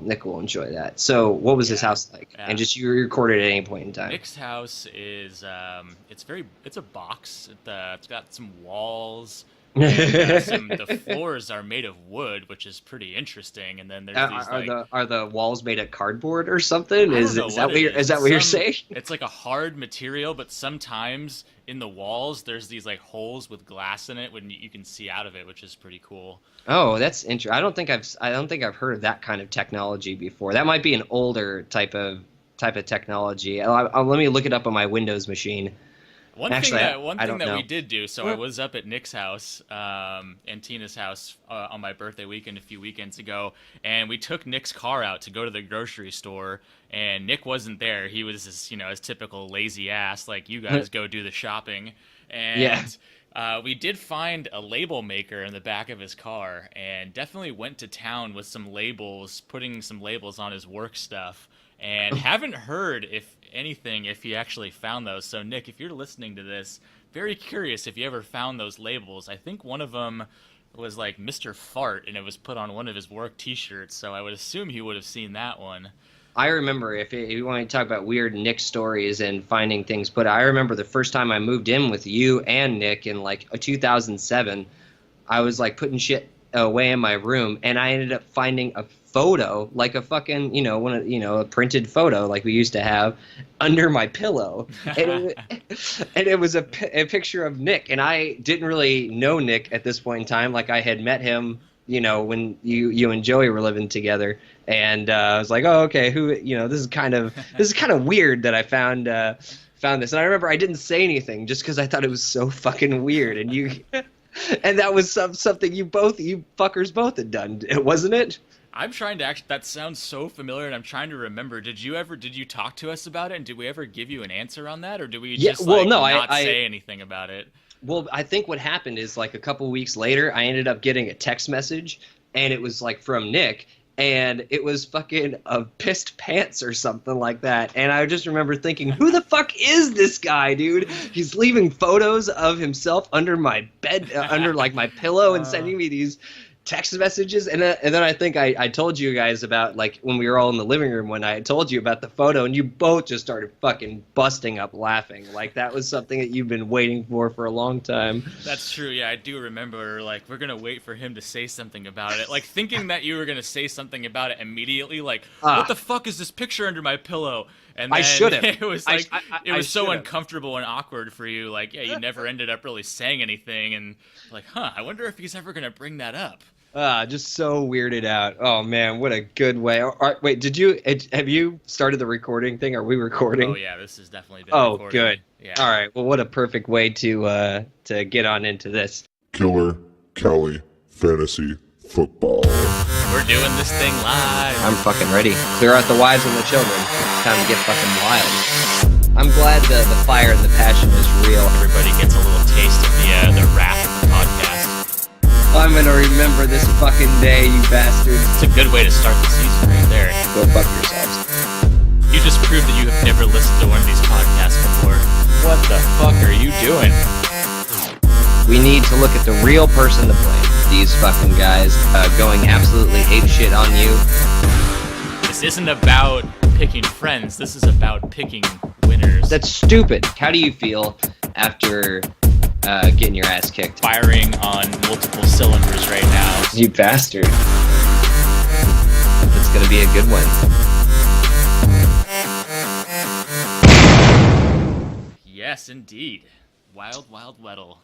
Nick will enjoy that. So, what was his Yeah, house like? yeah. And just you recorded at any point in time. Nick's house is it's a box. It's got some walls and the floors are made of wood, which is pretty interesting. And then there's these like Are the walls made of cardboard or something? I don't know Is that what what it you're is. saying? It's like a hard material, but sometimes in the walls there's these like holes with glass in it when you can see out of it, which is pretty cool. Oh, that's interesting. I don't think I've heard of that kind of technology before. That might be an older type of technology. Let me look it up on my Windows machine. Actually, One I thing don't that know. we did do. So I was up at Nick's house, and Tina's house on my birthday weekend a few weekends ago, and we took Nick's car out to go to the grocery store, and Nick wasn't there. He was his, his typical lazy ass, like you guys go do the shopping, and Yeah. we did find a label maker in the back of his car, and definitely went to town with some labels, putting some labels on his work stuff. And haven't heard if he actually found those. So Nick, if you're listening to this, very curious if you ever found those labels. I think one of them was like Mr. Fart, and it was put on one of his work T-shirts. So I would assume he would have seen that one. I remember if you want to talk about weird Nick stories and finding things, but I remember the first time I moved in with you and Nick in like 2007, I was like putting shit away in my room, and I ended up finding a photo, like a fucking, a printed photo like we used to have, under my pillow, and it was a picture of Nick, and I didn't really know Nick at this point in time. Like I had met him, when you and Joey were living together, and I was like, oh, okay, this is kind of weird that I found this, and I remember I didn't say anything just because I thought it was so fucking weird, and you. And that was something you fuckers both had done, wasn't it? I'm trying to that sounds so familiar, and I'm trying to remember. Did you talk to us about it, and did we ever give you an answer on that, or did we just not say anything about it? Well, I think what happened is like a couple weeks later, I ended up getting a text message, and it was like from Nick, and it was fucking a pissed pants or something like that. And I just remember thinking, who the fuck is this guy, dude? He's leaving photos of himself under my bed, under like my pillow, and sending me these text messages. And then I think I told you guys about, like, when we were all in the living room, when I told you about the photo, and you both just started fucking busting up laughing. Like that was something that you've been waiting for a long time. That's true. Yeah, I do remember, like, we're going to wait for him to say something about it. Like, thinking that you were going to say something about it immediately. Like, what the fuck is this picture under my pillow? And then I should have. It was like, it was so should've. uncomfortable and awkward for you. Like, yeah, you never ended up really saying anything. And like, I wonder if he's ever going to bring that up. Just so weirded out. Oh man, what a good way. All right, wait, have you started the recording thing? Are we recording? Oh yeah, this has definitely been recorded. Good. Yeah. All right. Well, what a perfect way to get on into this. Killer Kelly Fantasy Football. We're doing this thing live. I'm fucking ready. Clear out the wives and the children. It's time to get fucking wild. I'm glad the fire and the passion is real. Everybody gets a little taste of the wrath of the podcast. I'm gonna remember this fucking day, you bastards. It's a good way to start the season right there. Go fuck yourselves. You just proved that you have never listened to one of these podcasts before. What the fuck are you doing? We need to look at the real person to blame. These fucking guys going absolutely ape shit on you. This isn't about picking friends. This is about picking winners. That's stupid. How do you feel after getting your ass kicked? Firing on multiple cylinders right now. You bastard. It's gonna be a good one. Yes, indeed. Wild Weddle.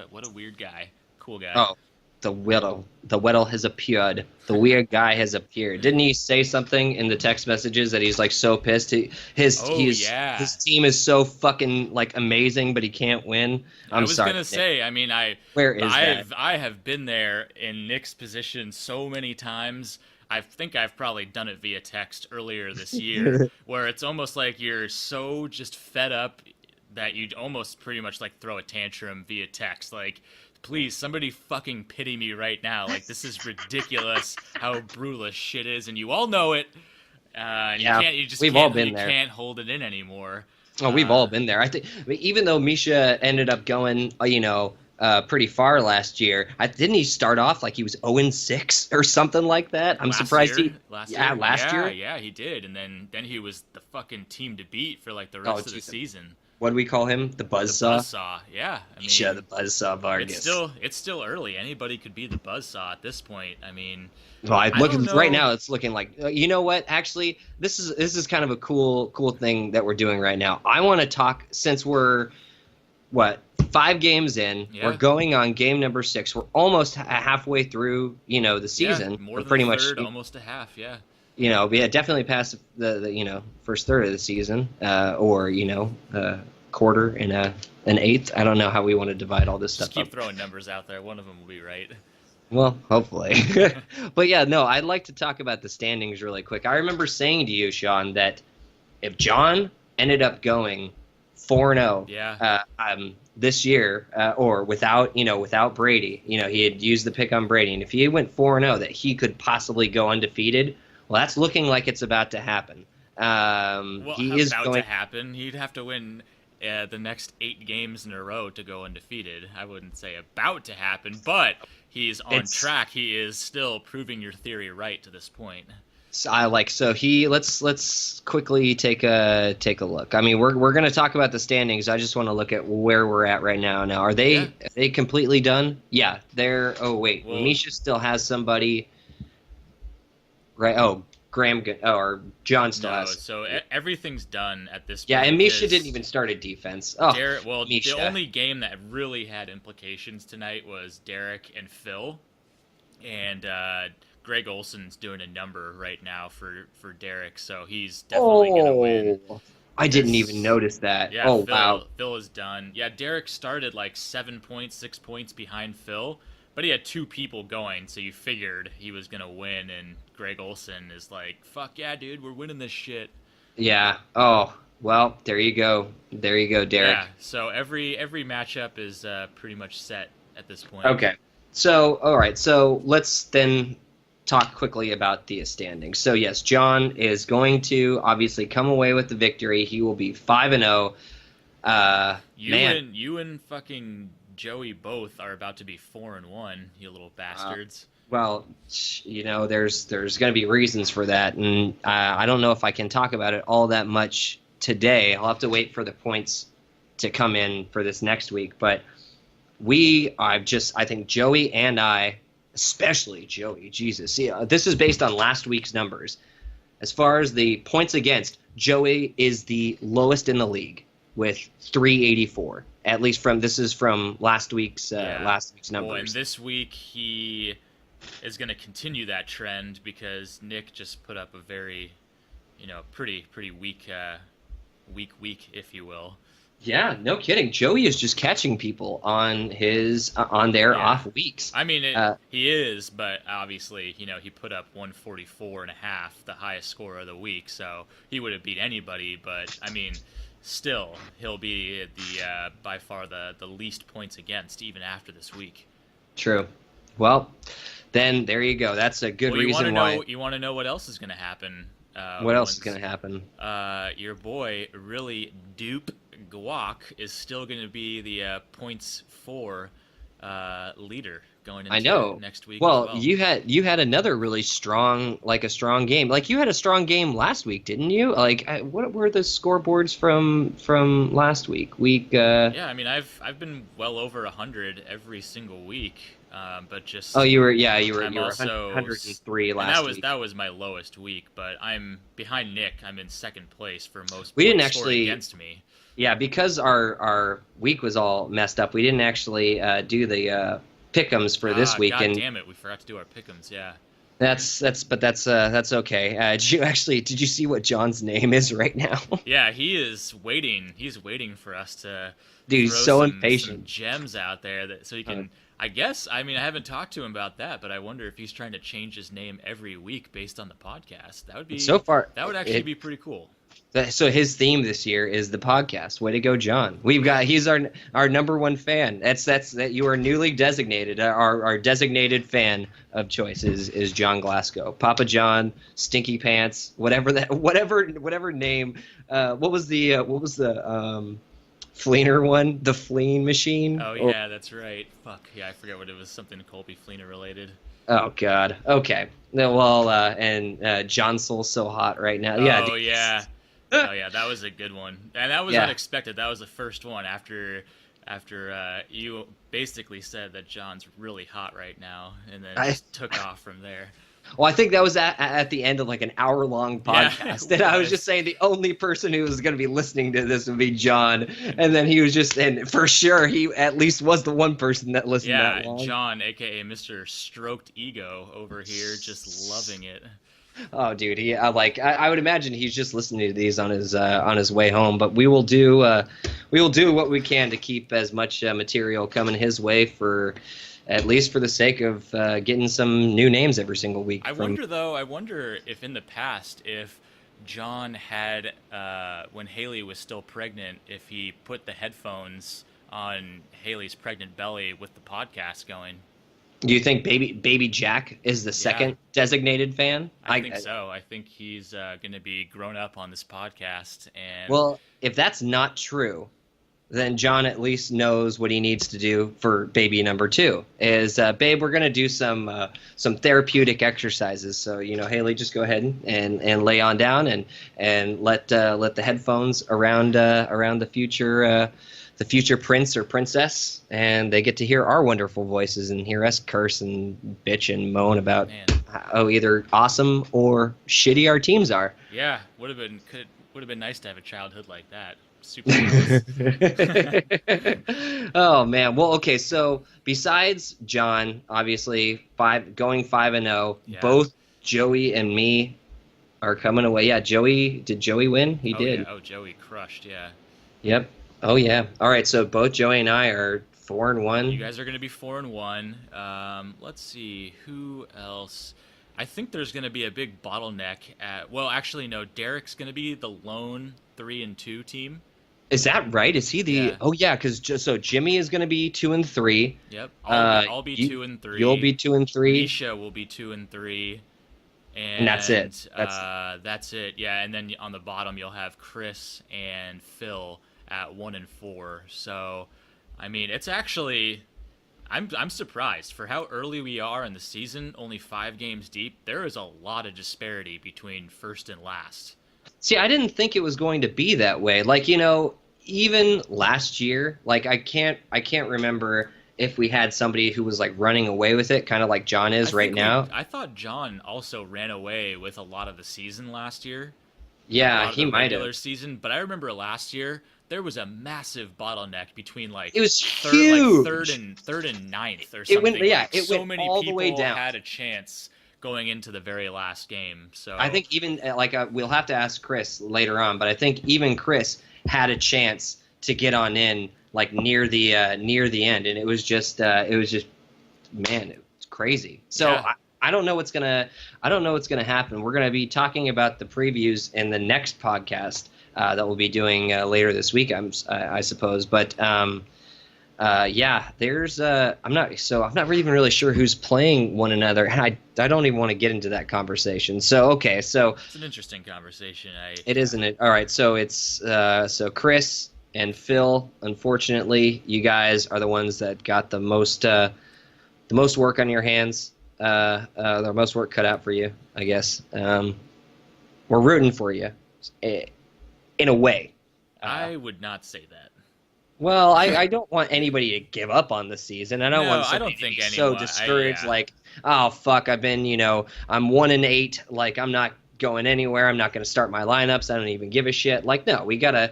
What a weird guy. Cool guy. Oh, the Weddle has appeared. The weird guy has appeared. Didn't he say something in the text messages that he's like so pissed? His team is so fucking like amazing, but he can't win. I was gonna say, I mean, where is that? I have been there in Nick's position so many times. I think I've probably done it via text earlier this year, where it's almost like you're so just fed up that you'd almost pretty much like throw a tantrum via text, like, please, somebody fucking pity me right now. Like, this is ridiculous how brutal this shit is, and you all know it. We've all been there. You can't hold it in anymore. Oh, we've all been there. I think even though Misha ended up going, pretty far last year. Didn't he start off like he was 0-6 or something like that? I'm surprised he. Last year. Yeah, he did, and then he was the fucking team to beat for like the rest of the season. What do we call him? The Buzzsaw? The Buzzsaw, yeah. I mean, the Buzzsaw Vargas. It's still early. Anybody could be the Buzzsaw at this point. I mean, well, right now it's looking like you know what? Actually, this is kind of a cool thing that we're doing right now. I want to talk since we're 5 games in. Yeah. We're going on game number 6. We're almost halfway through. The season. Yeah, more than pretty a third, much almost a half. Yeah. We had definitely past the first third of the season, or quarter and an eighth. I don't know how we want to divide all this stuff. Just keep throwing numbers out there. One of them will be right. Well, hopefully. But yeah, no, I'd like to talk about the standings really quick. I remember saying to you, Sean, that if John ended up going 4-0 this year, or without Brady, he had used the pick on Brady, and if he went 4-0, that he could possibly go undefeated. Well, that's looking like it's about to happen. He is about to happen. He'd have to win the next 8 games in a row to go undefeated. I wouldn't say about to happen, but he's on track. He is still proving your theory right to this point. Let's quickly take a look. I mean, we're going to talk about the standings. I just want to look at where we're at right now. Now, are they completely done? Yeah, they're. Oh wait, Misha still has somebody. Right. Oh, Graham or John still has. So everything's done at this point. Yeah, and Misha didn't even start a defense. Oh, Misha. The only game that really had implications tonight was Derek and Phil, and Greg Olson's doing a number right now for Derek, so he's definitely going to win. I didn't even notice that. Yeah, wow. Phil is done. Yeah, Derek started like 6 points behind Phil, but he had 2 people going, so you figured he was going to win, and Greg Olson is like, fuck yeah, dude, we're winning this shit. Yeah. Oh, well, there you go. There you go, Derek. Yeah, so every matchup is pretty much set at this point. Okay. So, all right. So let's then talk quickly about the standings. So, yes, John is going to obviously come away with the victory. He will be 5-0. You and fucking Joey both are about to be 4-1, you little bastards. Well, there's going to be reasons for that, and I don't know if I can talk about it all that much today. I'll have to wait for the points to come in for this next week. But I think Joey and I, especially Joey, Jesus, this is based on last week's numbers. As far as the points against, Joey is the lowest in the league with 384. At least from last week's numbers. Well, and this week he is going to continue that trend because Nick just put up a very, pretty weak week, if you will. Yeah, no kidding. Joey is just catching people on their off weeks. I mean, he is, but obviously, he put up 144.5, the highest score of the week, so he would have beat anybody. But I mean, still, he'll be by far the least points against even after this week. True. Well, then there you go. That's a good reason why. You want to know what else is going to happen? What else is going to happen? Your boy, really Dupe Guac, is still going to be the points for leader going into next week. Well, you had another really strong game. Like you had a strong game last week, didn't you? Like what were the scoreboards from last week? Yeah, I mean I've been well over 100 every single week. But just you were 103 last week. That was my lowest week, but I'm behind Nick. I'm in second place for most we points didn't actually against me. Yeah, because our week was all messed up. We didn't actually do the pick'ems for this week. God damn it, we forgot to do our pick'ems. Yeah. That's okay. Did you see what John's name is right now? Yeah, he is waiting. He's waiting for us to. Dude, he's so impatient. Some gems out there so he can. I guess. I mean, I haven't talked to him about that, but I wonder if he's trying to change his name every week based on the podcast. That would be That would actually be pretty cool. So his theme this year is the podcast. Way to go, John! He's our number one fan. That's you are newly designated. Our designated fan of choice is John Glasgow, Papa John, Stinky Pants, whatever name. What was the Fleener one, the Fleen machine. Oh yeah, that's right. Fuck yeah, I forget what it was. Something Colby Fleener related. Oh God. Okay. Well, and John Soul's so hot right now. Yeah. Oh yeah. Oh yeah, that was a good one, and that was Yeah. unexpected. That was the first one after you basically said that John's really hot right now, and then just took off from there. Well, I think that was at the end of like an hour-long Yeah, podcast, it and I was was. just saying the only person who was going to be listening to this would be John, and then he was just, and for sure he at least was the one person that listened Yeah, that long. John, aka Mr. Stroked Ego over here, just loving it. Oh, dude, I would imagine he's just listening to these on his way home. But we will do what we can to keep as much material coming his way for. At least for the sake of getting some new names every single week. I wonder if in the past, if John had, when Haley was still pregnant, if he put the headphones on Haley's pregnant belly with the podcast going. Do you think baby Jack is the second designated fan? I think so. I think he's going to be grown up on this podcast. And Well, if that's not true, then John at least knows what he needs to do for baby number 2. Is babe, we're gonna do some therapeutic exercises. So Haley, just go ahead and lay on down and let the headphones around the future prince or princess, and they get to hear our wonderful voices and hear us curse and bitch and moan about how either awesome or shitty our teams are. Yeah, would have been nice to have a childhood like that. Super. Oh man. Well, okay. So besides John, obviously going 5-0, Yeah. both Joey and me are coming away. Yeah, did Joey win? He did. Yeah. Oh, Joey crushed. Yeah. Yep. Oh yeah. All right. So both Joey and I are 4-1. You guys are going to be 4-1. Let's see who else. I think there's going to be a big bottleneck at. Well, actually, no. Derek's going to be the lone 3-2 team. Is that right? Is he the? Yeah. Oh yeah, because so Jimmy is going to be 2-3. Yep. I'll be 2-3. You'll be 2-3. Misha will be 2-3. And that's it. That's it. Yeah, and then on the bottom you'll have Chris and Phil at 1-4. So, I mean, it's actually. I'm surprised for how early we are in the season. Only 5 games deep. There is a lot of disparity between first and last. See, I didn't think it was going to be that way. Like, even last year, like I can't remember if we had somebody who was like running away with it, kind of like John is right now. I thought John also ran away with a lot of the season last year. Yeah, he might regular have. season, but I remember last year there was a massive bottleneck between It was huge. third and ninth or It something. went so went many all people the way down. had a chance going into the very last game. So I think even we'll have to ask Chris later on, but I think even Chris had a chance to get on in like near the end, and it was just man, it's crazy. So Yeah. I don't know what's gonna happen. We're gonna be talking about the previews in the next podcast that we'll be doing later this week, I suppose. But yeah, there's I'm not even really sure who's playing one another, and I don't even want to get into that conversation. So okay, so it's an interesting conversation. it isn't it. All right, so it's so Chris and Phil. Unfortunately, you guys are the ones that got the most work on your hands. The most work cut out for you, I guess. We're rooting for you, in a way. I would not say that. Well, I don't want anybody to give up on the season. I don't No, want I somebody don't to think be so anyone- discouraged, yeah. like, oh fuck, I'm 1-8, like I'm not going anywhere. I'm not going to start my lineups. I don't even give a shit. Like, no, we gotta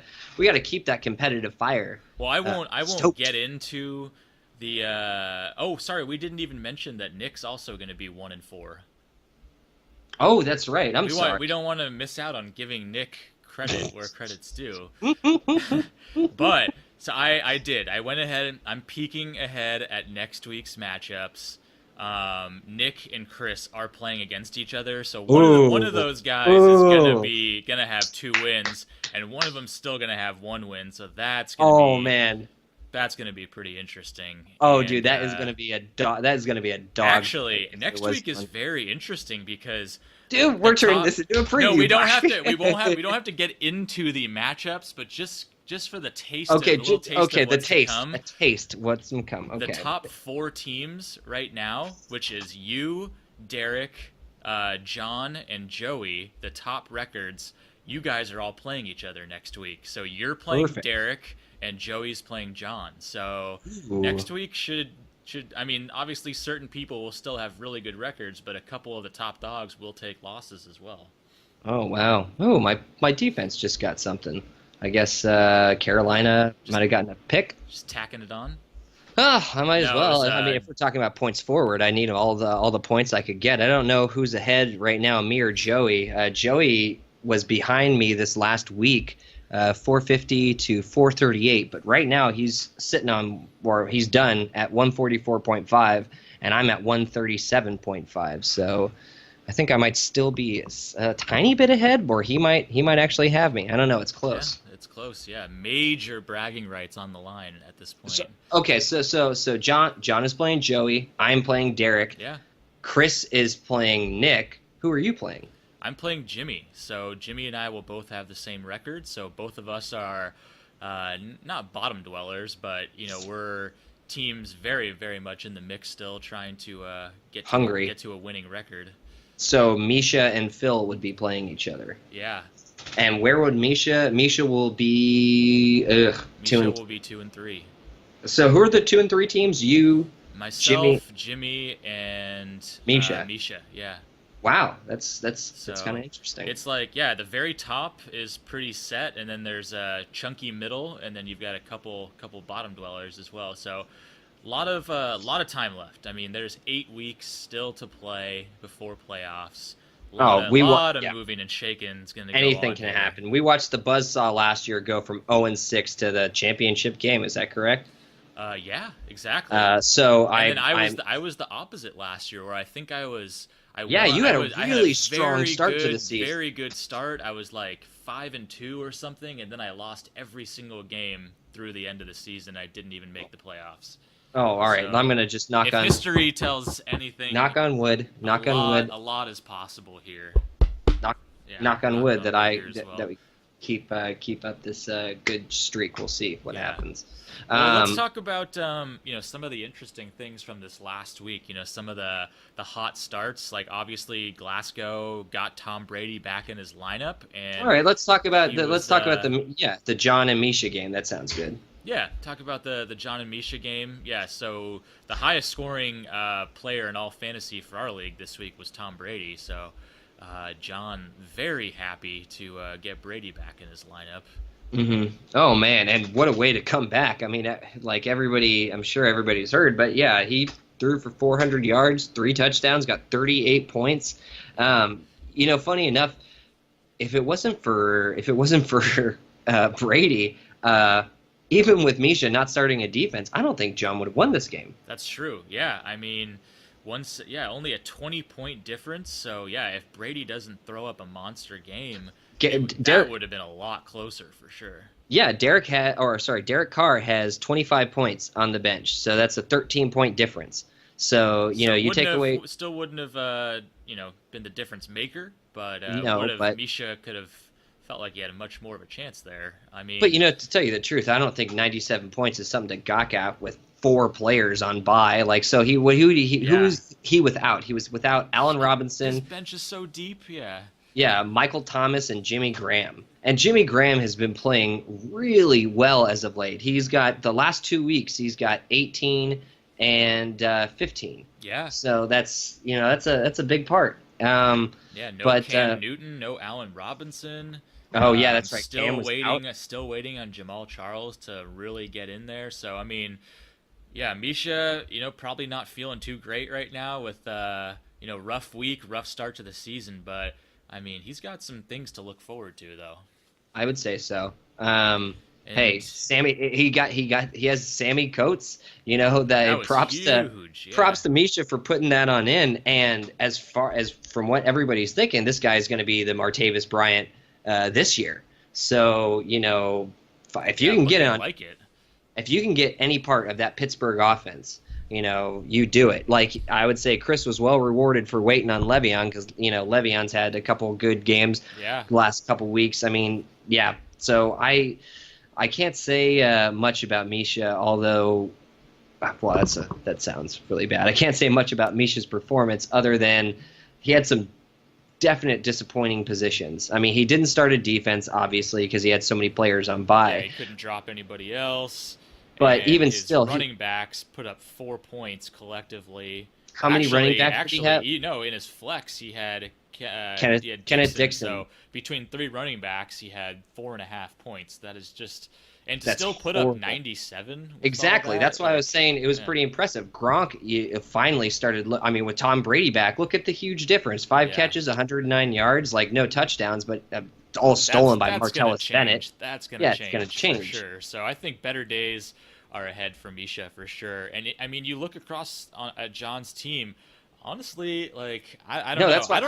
keep that competitive fire. Well, I won't stoked. get into the. Oh, sorry, we didn't even mention that Nick's also going to be 1-4. Oh, that's right. I'm sorry. We don't want to miss out on giving Nick credit where credit's due. But so I did. I went ahead. I'm peeking ahead at next week's matchups. Nick and Chris are playing against each other, so one of those guys is gonna have 2 wins, and one of them's still gonna have 1 win. So that's man. That's gonna be pretty interesting. Oh, And, dude, that is gonna be a dog. That is gonna be a dog. Actually, fight if next it was week is fun. very interesting because Dude, we're turning top- this into a preview. no, we don't have to. We don't have to get into the matchups, but just just for the taste. Okay, a little taste okay, of the what's taste, to come. a taste. What's to come? Okay. The top 4 teams right now, which is you, Derek, John, and Joey, the top records. You guys are all playing each other next week. So you're playing Perfect. Derek, and Joey's playing John. So Ooh. next week should I mean, obviously certain people will still have really good records, but a couple of the top dogs will take losses as well. Oh wow! Oh, my defense just got something. I guess Carolina might have gotten a pick. Just tacking it on. Oh, I might as No, well. it's, I mean, if we're talking about points forward, I need all the points I could get. I don't know who's ahead right now, me or Joey. Joey was behind me this last week, 450 to 438. But right now he's sitting on, or he's done at 144.5, and I'm at 137.5. So I think I might still be a tiny bit ahead, or he might actually have me. I don't know. It's close. Yeah, it's close. Yeah, major bragging rights on the line at this point. So John is playing Joey. I'm playing Derek. Yeah. Chris is playing Nick. Who are you playing? I'm playing Jimmy. So Jimmy and I will both have the same record. So both of us are not bottom dwellers, but we're teams very, very much in the mix still, trying to get to a winning record. So Misha and Phil would be playing each other. Yeah. And where would Misha? Misha will be will be 2 and 3. So who are the 2 and 3 teams? You, myself, Jimmy, and Misha. Misha, yeah. Wow, that's So, kind of interesting. It's like, yeah, the very top is pretty set, and then there's a chunky middle, and then you've got a couple bottom dwellers as well. So a lot of time left. I mean, there's 8 weeks still to play before playoffs. A lot of moving and shaking is going to go on. Anything can happen. We watched the Buzzsaw last year go from 0-6 to the championship game. Is that correct? Yeah, exactly. I was the opposite last year, where I think you had a really strong start to the season. Very good start. I was like 5-2 or something, and then I lost every single game through the end of the season. I didn't even make the playoffs. Oh, all right. So, I'm gonna just if history tells anything, knock on wood. Knock on wood. A lot is possible here. Knock on wood that we keep up this good streak. We'll see what happens. Well, let's talk about some of the interesting things from this last week. Some of the hot starts. Like obviously Glasgow got Tom Brady back in his lineup, and all right, let's talk about the John and Misha game. That sounds good. Yeah, talk about the John and Misha game. Yeah, so the highest scoring player in all fantasy for our league this week was Tom Brady. So John very happy to get Brady back in his lineup. Mm-hmm. Oh man, and what a way to come back! I mean, like everybody, I'm sure everybody's heard, but yeah, he threw for 400 yards, 3 touchdowns, got 38 points. Funny enough, if it wasn't for Brady, even with Misha not starting a defense, I don't think John would have won this game. That's true. Yeah, I mean, only a 20-point difference. So yeah, if Brady doesn't throw up a monster game, that would have been a lot closer for sure. Yeah, Derek Carr has 25 points on the bench, so that's a 13-point difference. So you take away, still wouldn't have been the difference maker, but Misha could have felt like he had much more of a chance there. I mean, but to tell you the truth, I don't think 97 points is something to gawk at with 4 players on bye. Like, so who was he without? He was without Allen Robinson. His bench is so deep, yeah. Yeah, Michael Thomas and Jimmy Graham. And Jimmy Graham has been playing really well as of late. He's got the last 2 weeks. He's got 18 and 15. Yeah. So that's a big part. No Cam Newton, no Allen Robinson. Oh yeah, that's right. Still waiting on Jamal Charles to really get in there. So I mean, yeah, Misha, probably not feeling too great right now with rough week, rough start to the season, but I mean, he's got some things to look forward to though. I would say so. Hey, Sammy, he has Sammy Coates. Props to Misha for putting that on in. And as far as from what everybody's thinking, this guy is going to be the Martavis Bryant this year. So if you can get on, if you can get any part of that Pittsburgh offense, you do it. Like I would say, Chris was well rewarded for waiting on Le'Veon because Le'Veon's had a couple good games the last couple weeks. I mean, yeah. So I can't say much about Misha, although, well, that sounds really bad. I can't say much about Misha's performance other than he had some definite disappointing positions. I mean, he didn't start a defense, obviously, because he had so many players on bye. Yeah, he couldn't drop anybody else. But and even his still, running backs put up 4 points collectively. How many running backs did he have? In his flex, he had Kenneth Dixon. So between 3 running backs, he had 4.5 points. That is just, and to That's still put horrible. up 97. Exactly. That's why I was saying it was pretty impressive. Gronk finally started. I mean, with Tom Brady back, look at the huge difference: 5 catches, 109 yards, like no touchdowns, but all stolen by Martellus Bennett. That's going to change. It's going to change for sure. So I think better days are ahead for Misha for sure. And I mean, you look across at John's team. Honestly, like I don't know. That's why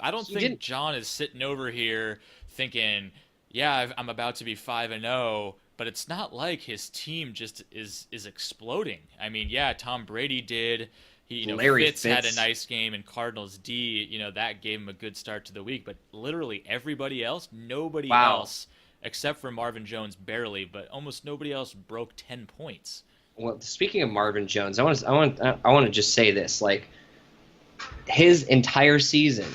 I don't think John is sitting over here thinking, yeah, I'm about to be 5-0, but it's not like his team just is exploding. I mean, yeah, Tom Brady did. Fitz had a nice game, and Cardinals D, that gave him a good start to the week. But literally everybody else, nobody else, except for Marvin Jones, barely, but almost nobody else broke 10 points. Well, speaking of Marvin Jones, I want to just say this: like, his entire season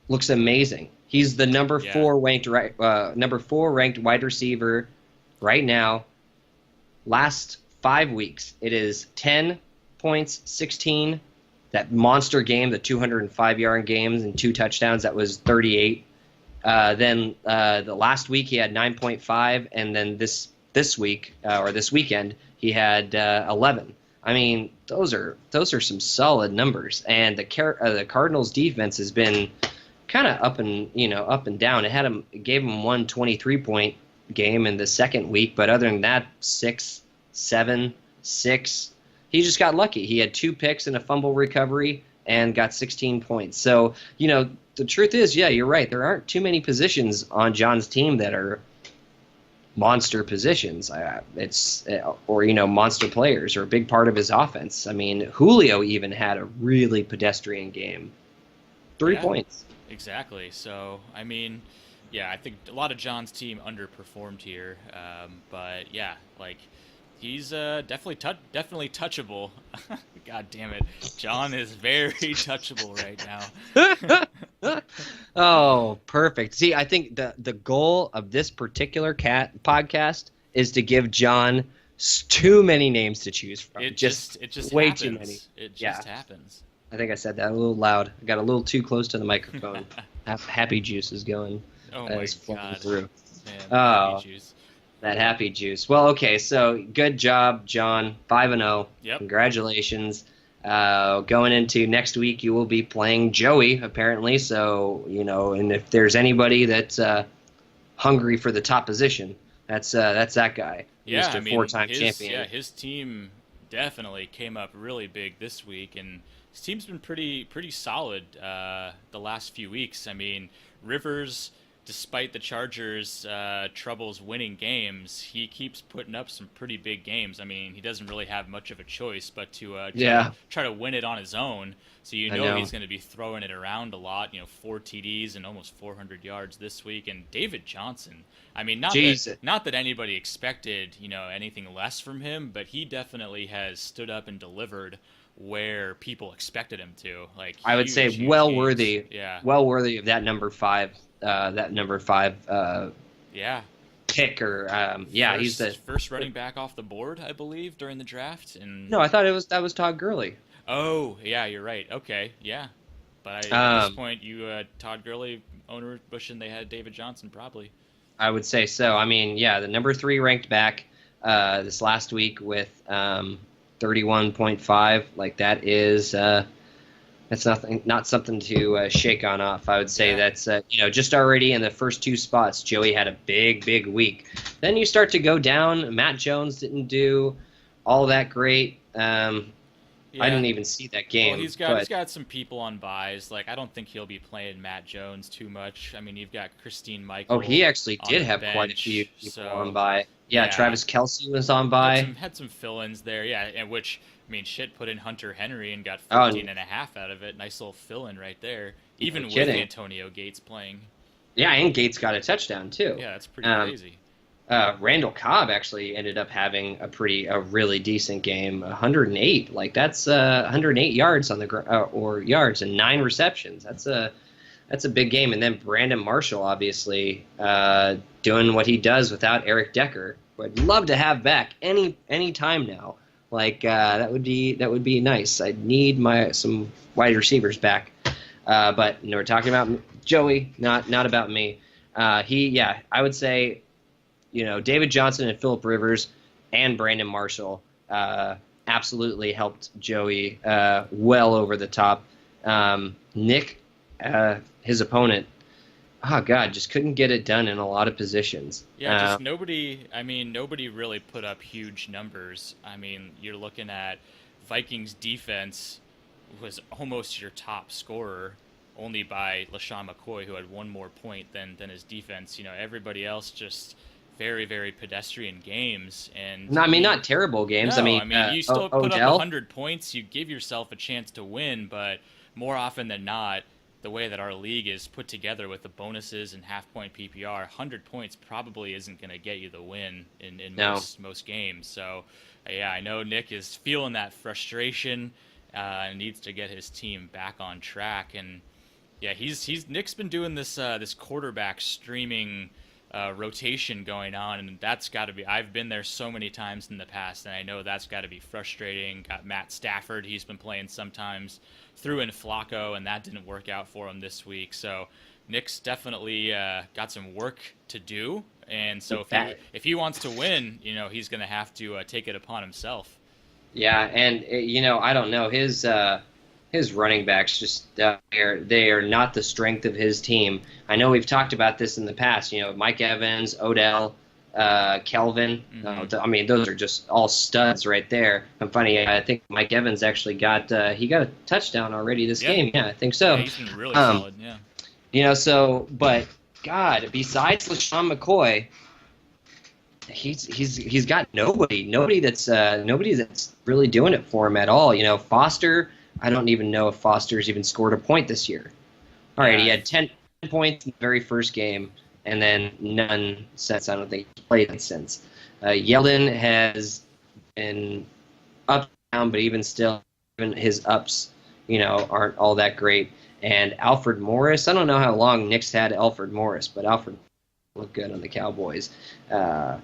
looks amazing. He's the number 4 ranked wide receiver right now. Last 5 weeks, it is 10 points, 16. That monster game, the 205-yard games and 2 touchdowns, that was 38. Then the last week he had 9.5, and then this week or this weekend he had 11. I mean, those are some solid numbers, and the Cardinals defense has been kind of up and down. It gave him one 23-point game in the second week, but other than that, 6, 7, 6. He just got lucky. He had 2 picks and a fumble recovery and got 16 points. So, the truth is, yeah, you're right. There aren't too many positions on John's team that are monster positions. Monster players are a big part of his offense. I mean, Julio even had a really pedestrian game. 3 points. Exactly. So, I mean, yeah, I think a lot of John's team underperformed here. But yeah, like, he's definitely touchable. God damn it. John is very touchable right now. Oh, perfect. See, I think the goal of this particular podcast is to give John too many names to choose from. It just way happens. Too many. It just happens. I think I said that a little loud. I got a little too close to the microphone. Happy juice is going. Oh my God. Through. Man, happy juice. That happy juice. Well, okay, so good job, John. 5-0. Yep. Congratulations. Going into next week, you will be playing Joey, apparently. So, and if there's anybody that's hungry for the top position, that's that guy. Yeah, Mr. Four-time champion. Yeah, his team definitely came up really big this week, and his team's been pretty solid the last few weeks. I mean, Rivers, despite the Chargers' troubles winning games, he keeps putting up some pretty big games. I mean, he doesn't really have much of a choice but to try to win it on his own. So he's going to be throwing it around a lot. 4 TDs and almost 400 yards this week. And David Johnson, I mean, not that anybody expected anything less from him, but he definitely has stood up and delivered where people expected him to. Like, I would say huge well games. worthy of that number 5. Pick or he's the first running back off the board, I believe, during the draft. And no, I thought that was Todd Gurley. Oh yeah, you're right. Okay, yeah, but at this point, Todd Gurley, owner Bush, and they had David Johnson probably. I would say so. I mean, yeah, the number 3 ranked back this last week with 31.5. Like, that is. That's not something to shake on off. I would say that's just already in the first 2 spots, Joey had a big week. Then you start to go down. Matt Jones didn't do all that great. I didn't even see that game. Well, he's got some people on buys. Like, I don't think he'll be playing Matt Jones too much. I mean, you've got Christine Michael. Oh, he actually did have quite a few people on buy. Yeah, Travis Kelce was on buy. Had some fill-ins there. Yeah, and which. I mean, put in Hunter Henry and got 14.5 out of it. Nice little fill-in right there. Even with Antonio Gates playing. Yeah, and Gates got a touchdown, too. Yeah, that's pretty crazy. Randall Cobb actually ended up having a really decent game, 108. Like that's 108 yards on the or yards and 9 receptions. That's a big game. And then Brandon Marshall, obviously, doing what he does without Eric Decker. I'd love to have back any time now. Like that would be nice. I need some wide receivers back. But we're talking about Joey, not about me. I would say, David Johnson and Phillip Rivers and Brandon Marshall absolutely helped Joey well over the top. Nick, his opponent, oh God, just couldn't get it done in a lot of positions. Yeah, just nobody really put up huge numbers. I mean, you're looking at Vikings defense was almost your top scorer, only by LaShawn McCoy, who had one more point than his defense. Everybody else just very, very pedestrian games. And no, I mean, not terrible games. No, I mean, you still put Odell? up 100 points. You give yourself a chance to win, but more often than not, the way that our league is put together with the bonuses and half-point PPR, 100 points probably isn't going to get you the win in most games. So, yeah, I know Nick is feeling that frustration and needs to get his team back on track. And yeah, Nick's been doing this quarterback streaming rotation going on, and that's got to be. I've been there so many times in the past, and I know that's got to be frustrating. Got Matt Stafford, he's been playing sometimes. Threw in Flacco, and that didn't work out for him this week. So Nick's definitely got some work to do, and so if he wants to win, he's going to have to take it upon himself. Yeah, and I don't know, his running backs just they are not the strength of his team. I know we've talked about this in the past. Mike Evans, Odell, Kelvin. Mm-hmm. I mean, those are just all studs right there. And funny, I think Mike Evans actually got a touchdown already this game. Yeah, I think so. Yeah, he's been really solid. Yeah. But God, besides LaShawn McCoy, he's got nobody that's really doing it for him at all. Foster. I don't even know if Foster's even scored a point this year. All right, he had 10 points in the very first game, and then none since. I don't think he's played it since. Yeldon has been up and down, but even still, even his ups, aren't all that great. And Alfred Morris, I don't know how long Nick's had Alfred Morris, but Alfred looked good on the Cowboys. I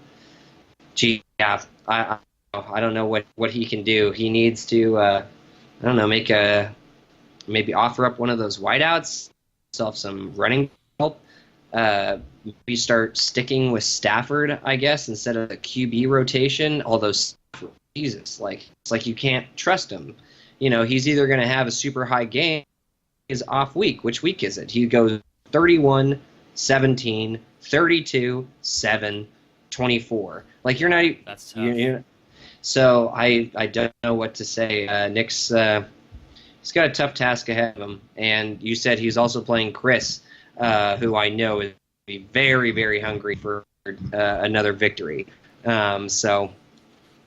don't know what he can do. He needs to. I don't know, maybe offer up one of those wideouts, himself some running help. Maybe start sticking with Stafford, I guess, instead of the QB rotation. Although, Jesus, it's like you can't trust him. He's either going to have a super high game, his off week. Which week is it? He goes 31, 17, 32, 7, 24. Like you're not. That's tough. So I don't know what to say. Nick's he's got a tough task ahead of him, and you said he's also playing Chris, who I know is very, very hungry for another victory. Yeah,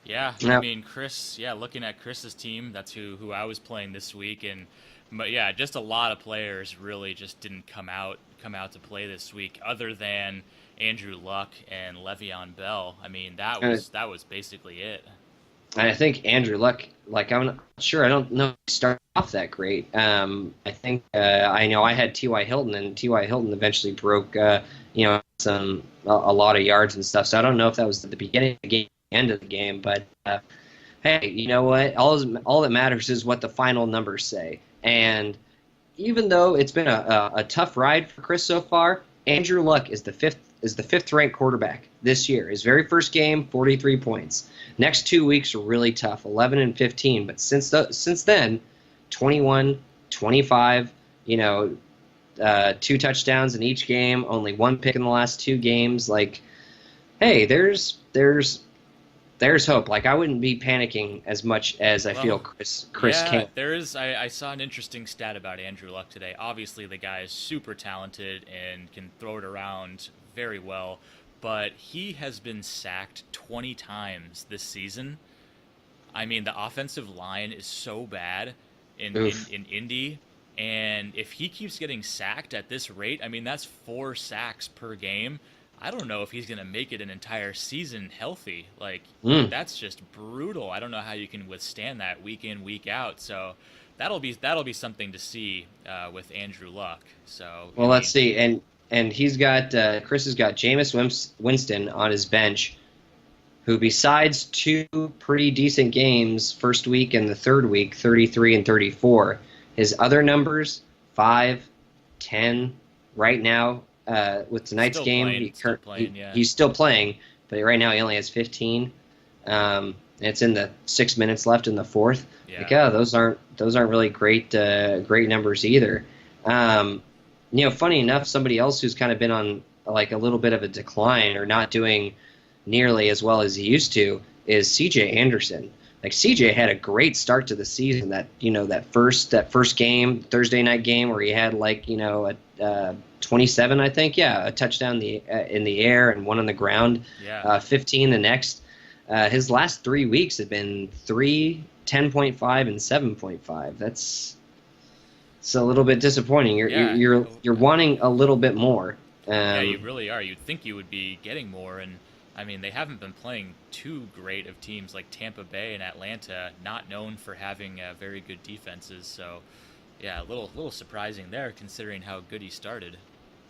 I mean Chris. Yeah, looking at Chris's team, that's who I was playing this week, but yeah, just a lot of players really just didn't come out to play this week, other than Andrew Luck and Le'Veon Bell. I mean, that was basically it. And I think Andrew Luck, I'm not sure. I don't know if he started off that great. I think I know I had T.Y. Hilton, and T.Y. Hilton eventually broke, a lot of yards and stuff. So I don't know if that was at the beginning of the game, end of the game. But hey, you know what? All that matters is what the final numbers say. And even though it's been a tough ride for Chris so far, Andrew Luck is the fifth ranked quarterback this year. His very first game, 43 points. Next 2 weeks are really tough, 11 and 15. But since then, 21, 25. 2 touchdowns in each game, only 1 pick in the last 2 games. Like, hey, there's hope. Like, I wouldn't be panicking as much as I feel Chris can. There is. I saw an interesting stat about Andrew Luck today. Obviously, the guy is super talented and can throw it around very well, but he has been sacked 20 times this season. I mean, the offensive line is so bad in Indy, and if he keeps getting sacked at this rate, I mean, that's 4 sacks per game. I don't know if he's going to make it an entire season healthy. Like, that's just brutal. I don't know how you can withstand that week in, week out. So that'll be something to see with Andrew Luck. So well, let's see, and he's got Chris has got Jameis Winston on his bench, who besides 2 pretty decent games, first week and the third week, 33 and 34, his other numbers 5, 10 right now. With tonight's Still game, playing, yeah. he's still playing, but right now he only has 15. It's in the 6 minutes left in the fourth. Yeah. Those aren't really great numbers either. Funny enough, somebody else who's kind of been on like a little bit of a decline or not doing nearly as well as he used to is C.J. Anderson. Like CJ had a great start to the season. That first game, Thursday night game, where he had a 27, I think, a touchdown in the air and one on the ground. 15 the next. His last 3 weeks have been 3, 10.5, and 7.5. It's a little bit disappointing. You're wanting a little bit more. Yeah, you really are. You'd think you would be getting more, and I mean, they haven't been playing too great of teams like Tampa Bay and Atlanta, not known for having very good defenses. So, yeah, a little surprising there considering how good he started.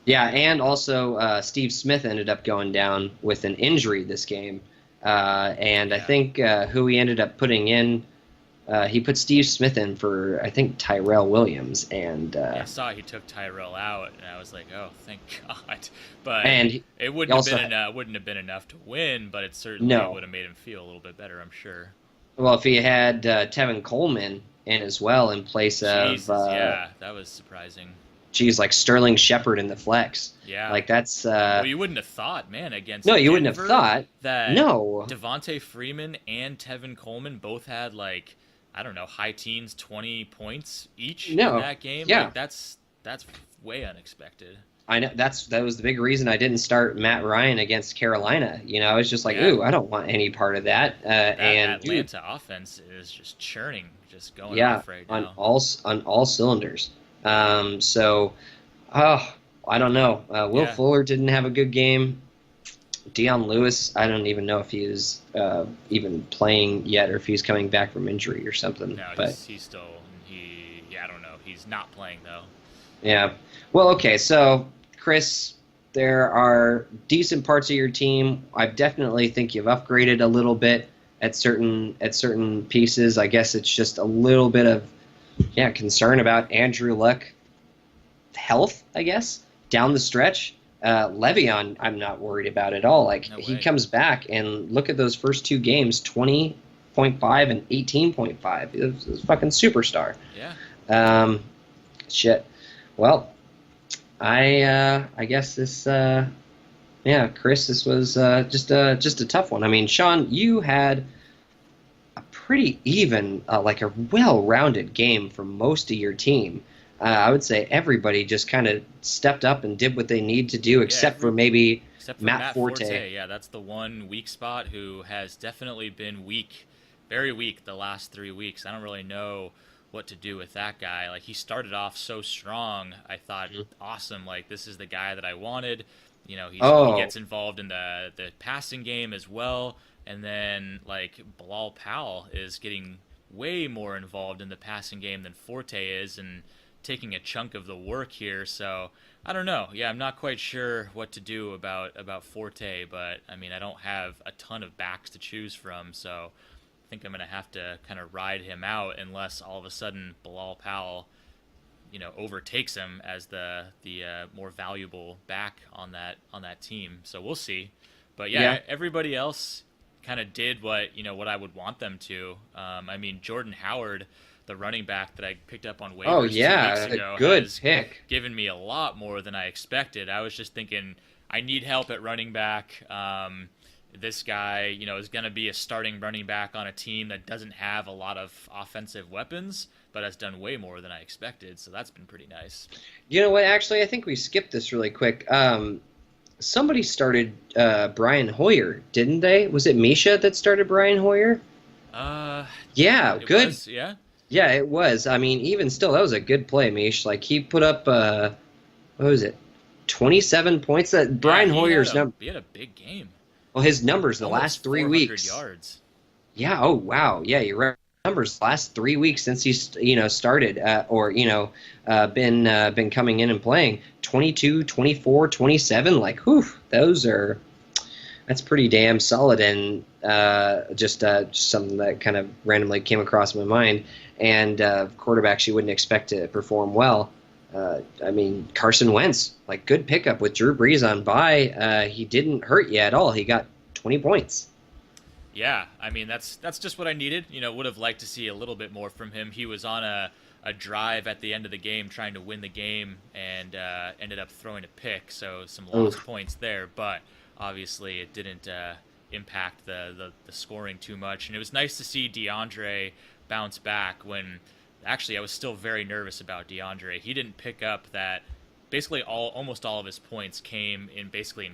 Yeah, and also Steve Smith ended up going down with an injury this game. I think who he ended up putting in, he put Steve Smith in for, I think, Tyrell Williams. And I saw he took Tyrell out, and I was like, oh, thank God. But it wouldn't have been enough to win, but it certainly would have made him feel a little bit better, I'm sure. Well, if he had Tevin Coleman in as well in place of... that was surprising. Like Sterling Shepard in the flex. Yeah. Like that's... well, you wouldn't have thought, man, against No, you Denver, wouldn't have thought. That No. Devontae Freeman and Tevin Coleman both had, like, I don't know, high teens, 20 points each in that game. Yeah. Like, that's way unexpected. I know that was the big reason I didn't start Matt Ryan against Carolina. I was just like, ooh, I don't want any part of that. And Atlanta offense is just churning, just going off right now. on all cylinders. I don't know. Will Fuller didn't have a good game. Dion Lewis, I don't even know if he is even playing yet or if he's coming back from injury or something. No, but he's still I don't know. He's not playing though. Yeah. Well, okay. So, Chris, there are decent parts of your team. I definitely think you've upgraded a little bit at certain pieces. I guess it's just a little bit of concern about Andrew Luck health, I guess, down the stretch. Le'Veon, I'm not worried about at all. Like, he comes back, and look at those first 2 games, 20.5 and 18.5. It was a fucking superstar. Yeah. Shit. Well, I guess this, Chris, this was just a tough one. I mean, Sean, you had a pretty even, like a well-rounded game for most of your team. I would say everybody just kind of stepped up and did what they need to do, except for Matt Forte. Yeah, that's the one weak spot who has definitely been weak, very weak the last 3 weeks. I don't really know what to do with that guy. Like, he started off so strong. I thought, awesome, like, this is the guy that I wanted. He gets involved in the passing game as well. And then, like, Bilal Powell is getting way more involved in the passing game than Forte is, and taking a chunk of the work here. So I don't know. Yeah, I'm not quite sure what to do about Forte, but I mean, I don't have a ton of backs to choose from, so I think I'm going to have to kind of ride him out unless all of a sudden Bilal Powell, overtakes him as the more valuable back on that team. So we'll see. But everybody else kind of did what I would want them to. I mean, Jordan Howard, the running back that I picked up on waivers 2 weeks ago, good has pick. Given me a lot more than I expected. I was just thinking I need help at running back. This guy, is going to be a starting running back on a team that doesn't have a lot of offensive weapons, but has done way more than I expected. So that's been pretty nice. You know what? Actually, I think we skipped this really quick. Somebody started Brian Hoyer, didn't they? Was it Misha that started Brian Hoyer? Yeah, good. Was, yeah? Yeah, it was. I mean, even still, that was a good play, Mish. Like, he put up, what was it? 27 points. That Brian Hoyer's number. He had a big game. Well, his numbers the Almost last 3 400 weeks. yards. Yeah. Oh, wow. Yeah, you're right. Numbers last 3 weeks since he's started been coming in and playing 22, 24, 27. Like, whew, that's pretty damn solid, and just something that kind of randomly came across my mind. And quarterbacks you wouldn't expect to perform well. I mean, Carson Wentz, like, good pickup with Drew Brees on bye. He didn't hurt you at all. He got 20 points. Yeah, I mean, that's just what I needed. Would have liked to see a little bit more from him. He was on a drive at the end of the game trying to win the game and ended up throwing a pick, so some lost points there. But obviously it didn't impact the scoring too much. And it was nice to see DeAndre bounce back when actually I was still very nervous about DeAndre. He didn't pick up that. Basically, almost all of his points came in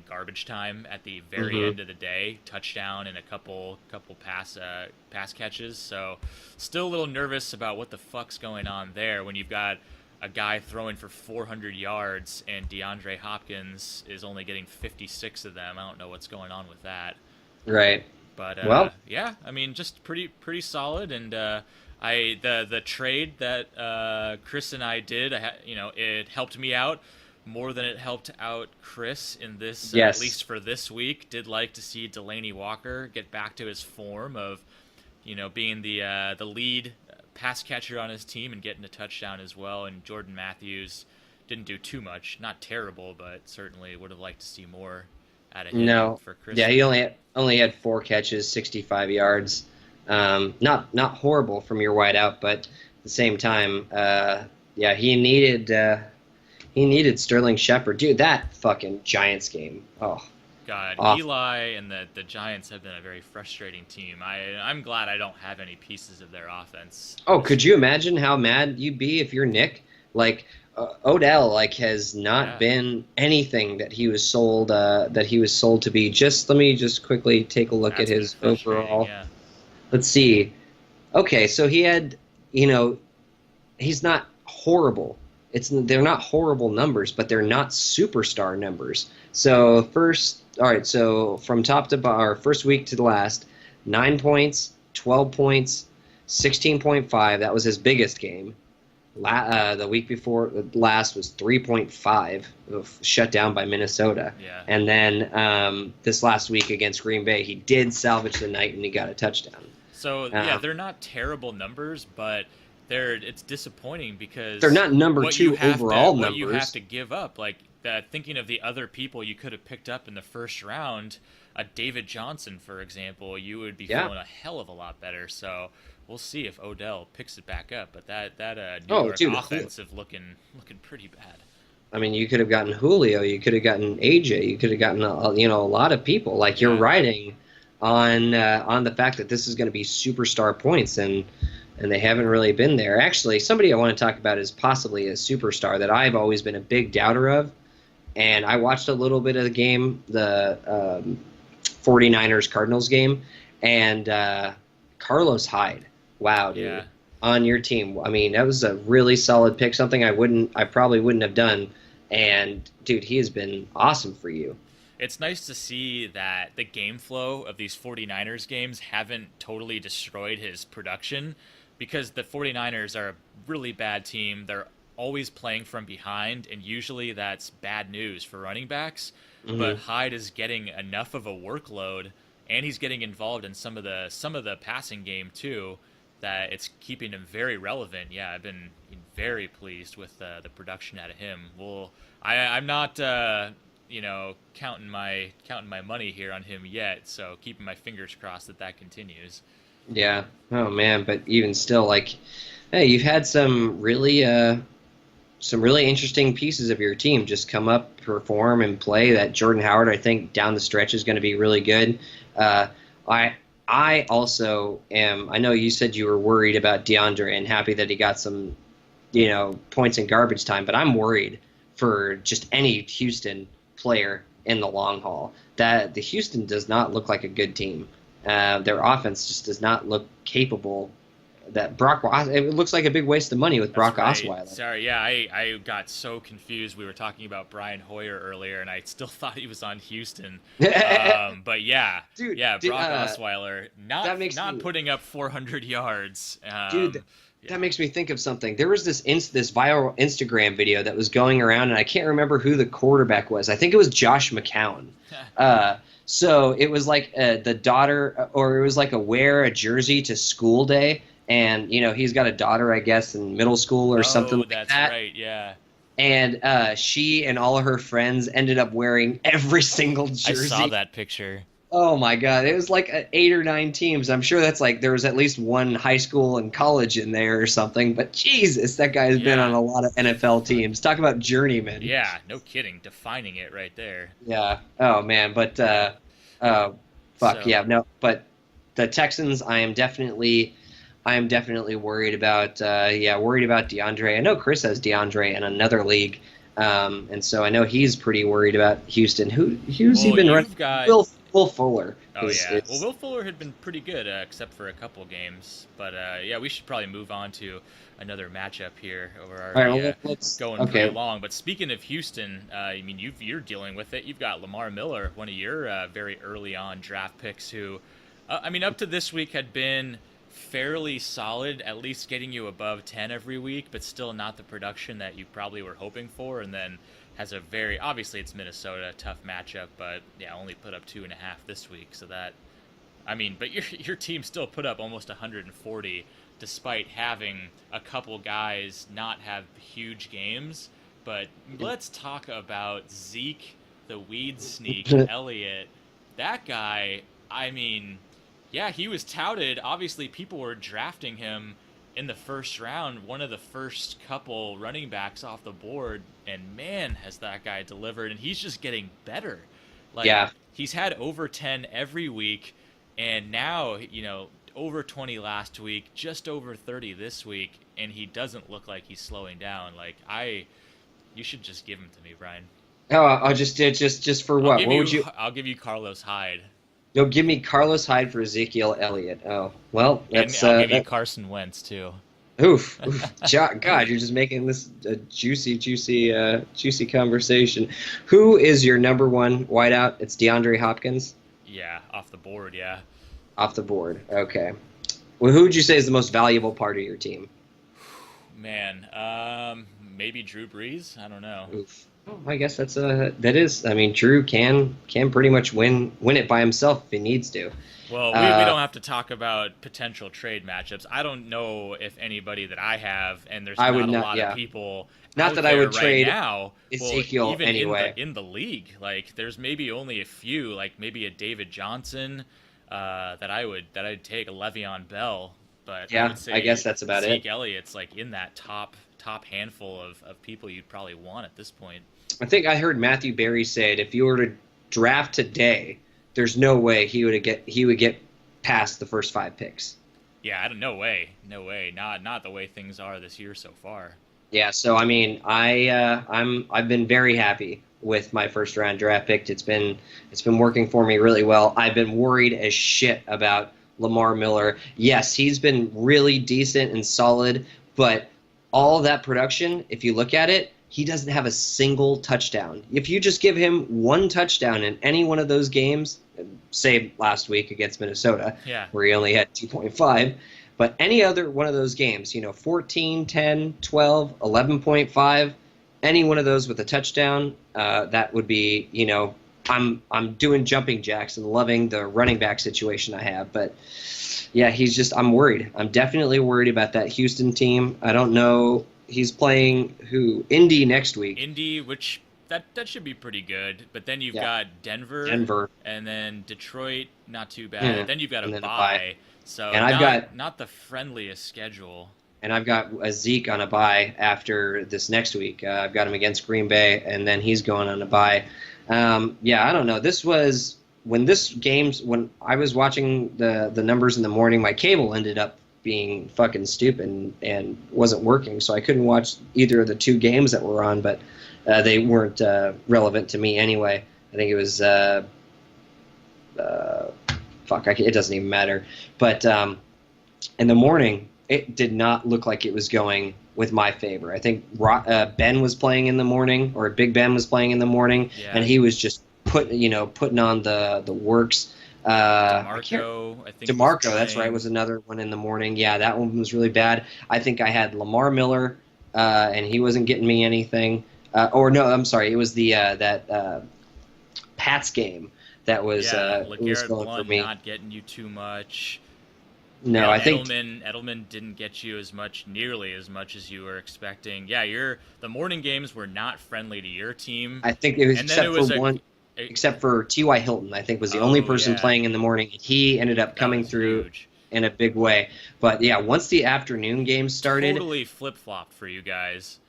garbage time at the very end of the day, touchdown and a couple pass catches. So, still a little nervous about what the fuck's going on there when you've got a guy throwing for 400 yards and DeAndre Hopkins is only getting 56 of them. I don't know what's going on with that. Right. But well, yeah, I mean, just pretty solid. And the trade that Chris and I did, it helped me out more than it helped out Chris in this, yes. At least for this week. Did like to see Delaney Walker get back to his form of, being the lead pass catcher on his team and getting a touchdown as well. And Jordan Matthews didn't do too much, not terrible, but certainly would have liked to see more out of him for Chris. Yeah, he only had 4 catches, 65 yards. Not horrible from your wideout, but at the same time, he needed Sterling Shepard. Dude, that fucking Giants game. Oh, God, awful. Eli and the Giants have been a very frustrating team. I'm glad I don't have any pieces of their offense. Oh, could you imagine how mad you'd be if you're Nick? Like, Odell has not been anything that he was sold to be. Let me quickly take a look at his overall. Yeah. Let's see. Okay, so he had, he's not horrible. They're not horrible numbers, but they're not superstar numbers. So so from top to bottom, first week to the last, 9 points, 12 points, 16.5. That was his biggest game. The week before last was 3.5, shut down by Minnesota. Yeah. And then this last week against Green Bay, he did salvage the night and he got a touchdown. So they're not terrible numbers, but it's disappointing because they're not number 2 overall numbers. What you have to give up, like thinking of the other people you could have picked up in the first round, David Johnson, for example, you would be feeling a hell of a lot better. So we'll see if Odell picks it back up. But that New York offensive looking pretty bad. I mean, you could have gotten Julio, you could have gotten AJ, you could have gotten a lot of people. Like, you're riding on the fact that this is going to be superstar points, and they haven't really been there. Actually, somebody I want to talk about is possibly a superstar that I've always been a big doubter of, and I watched a little bit of the game, the 49ers-Cardinals game, and Carlos Hyde. Wow, dude. Yeah. On your team. I mean, that was a really solid pick, something I probably wouldn't have done, and, dude, he has been awesome for you. It's nice to see that the game flow of these 49ers games haven't totally destroyed his production, because the 49ers are a really bad team. They're always playing from behind, and usually that's bad news for running backs. Mm-hmm. But Hyde is getting enough of a workload, and he's getting involved in some of the passing game too, that it's keeping him very relevant. Yeah, I've been very pleased with the production out of him. Well, I'm not counting my money here on him yet, so keeping my fingers crossed that continues. Yeah. Oh man, but even still, like, hey, you've had some really interesting pieces of your team just come up, perform, and play. That Jordan Howard, I think, down the stretch is going to be really good. I also am. I know you said you were worried about DeAndre and happy that he got some, points in garbage time, but I'm worried for just any Houston player in the long haul. That the Houston does not look like a good team. Their offense just does not look capable that Brock. It looks like a big waste of money with Brock right. Osweiler. Sorry, yeah, I got so confused. We were talking about Brian Hoyer earlier, and I still thought he was on Houston. But yeah, Dude, yeah, Brock Osweiler not me, putting up 400 yards. Dude, that makes me think of something. There was this viral Instagram video that was going around, and I can't remember who the quarterback was. I think it was Josh McCown. So it was like the daughter, or it was like wear a jersey to school day, and he's got a daughter, I guess, in middle school or something like that. That's right, yeah. And she and all of her friends ended up wearing every single jersey. I saw that picture. Oh my God! It was like 8 or 9 teams. I'm sure that's like there was at least one high school and college in there or something. But Jesus, that guy has been on a lot of NFL teams. Talk about journeyman. Yeah, no kidding. Defining it right there. Yeah. Oh man, but yeah, no. But the Texans, I am definitely worried about. Worried about DeAndre. I know Chris has DeAndre in another league, and so I know he's pretty worried about Houston. Who's he been running? Will Fuller. Well, Will Fuller had been pretty good, except for a couple games. But we should probably move on to another matchup here. We're already going pretty long. But speaking of Houston, I mean, you're dealing with it. You've got Lamar Miller, one of your very early on draft picks, who, up to this week had been fairly solid, at least getting you above 10 every week, but still not the production that you probably were hoping for. And then has a obviously it's Minnesota, tough matchup, but yeah, only put up 2.5 this week. So that, but your team still put up almost 140 despite having a couple guys not have huge games. But let's talk about Zeke, the weed sneak, Elliott. That guy, he was touted. Obviously, people were drafting him in the first round, one of the first couple running backs off the board, and man, has that guy delivered, and he's just getting better. He's had over 10 every week, and now, over 20 last week, just over 30 this week, and he doesn't look like he's slowing down. You should just give him to me, Brian. Oh, I'll just for what? What would you? I'll give you Carlos Hyde. You'll give me Carlos Hyde for Ezekiel Elliott. Oh, well, that's... And I'll give you Carson Wentz, too. Oof. God, you're just making this a juicy conversation. Who is your number one wideout? It's DeAndre Hopkins? Yeah, off the board, yeah. Off the board, okay. Well, who would you say is the most valuable part of your team? Man, maybe Drew Brees? I don't know. Oof. Oh, I guess that is. Drew can pretty much win it by himself if he needs to. Well, we don't have to talk about potential trade matchups. I don't know if anybody that I have, and there's not a lot of people. Not that I would trade now. Ezekiel even anyway. In the league, there's maybe only a few, maybe a David Johnson, that I'd take, a Le'Veon Bell. But yeah, I would say I guess that's about Zeke Elliott's in that top handful of people you'd probably want at this point. I think I heard Matthew Berry say it. If you were to draft today, there's no way he would get past the first 5 picks. Yeah, no way. Not the way things are this year so far. Yeah, so I've been very happy with my first round draft pick. It's been working for me really well. I've been worried as shit about Lamar Miller. Yes, he's been really decent and solid, but all that production, if you look at it, he doesn't have a single touchdown. If you just give him one touchdown in any one of those games, say last week against Minnesota, where he only had 2.5, but any other one of those games, 14, 10, 12, 11.5, any one of those with a touchdown, that would be, I'm doing jumping jacks and loving the running back situation I have. But, yeah, I'm worried. I'm definitely worried about that Houston team. I don't know. He's playing Indy next week. Indy, which that should be pretty good. But then you've got Denver, and then Detroit, not too bad. Yeah. Then you've got a bye. So and I've got not the friendliest schedule. And I've got a Zeke on a bye after this next week. I've got him against Green Bay, and then he's going on a bye. I don't know. This was when I was watching the numbers in the morning, my cable ended up being fucking stupid and wasn't working, so I couldn't watch either of the 2 games that were on, but they weren't relevant to me anyway. I think it was it doesn't even matter. But in the morning, it did not look like it was going with my favor. I think Ben was playing in the morning, or Big Ben was playing in the morning, Yeah. and he was just putting on the works. DeMarco, I think. DeMarco, that's right, was another one in the morning. Yeah, that one was really bad. I think I had Lamar Miller, and he wasn't getting me anything. Or no, I'm sorry, it was the that Pats game that was was LeGarrette going Blount for me. not getting you too much. No, Yeah, I think Edelman didn't get you nearly as much as you were expecting. Yeah, the morning games were not friendly to your team. I think it was And then except it was for one. Except for T.Y. Hilton, I think was the only person yeah. playing in the morning. He ended up That coming was through huge. in a big way. But yeah, once the afternoon games started, Totally flip-flopped for you guys.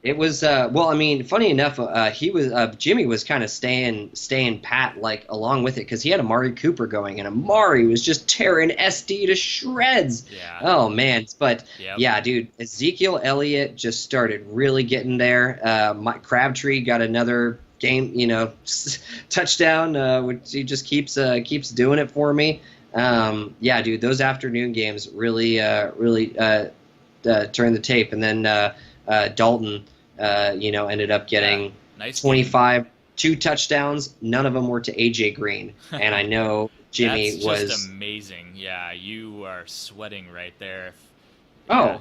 it was well. I mean, funny enough, Jimmy was kind of staying pat like along with it because he had Amari Cooper going, and Amari was just tearing SD to shreds. Yeah. Oh man, but Yep. yeah, dude, Ezekiel Elliott just started really getting there. Mike Crabtree got another game, touchdown, which he just keeps doing it for me. Yeah, dude, those afternoon games really turned the tape, and then Dalton, ended up getting Nice 25, 2 touchdowns. None of them were to AJ Green, and I know Jimmy That's was just amazing. Yeah, you are sweating right there. Oh,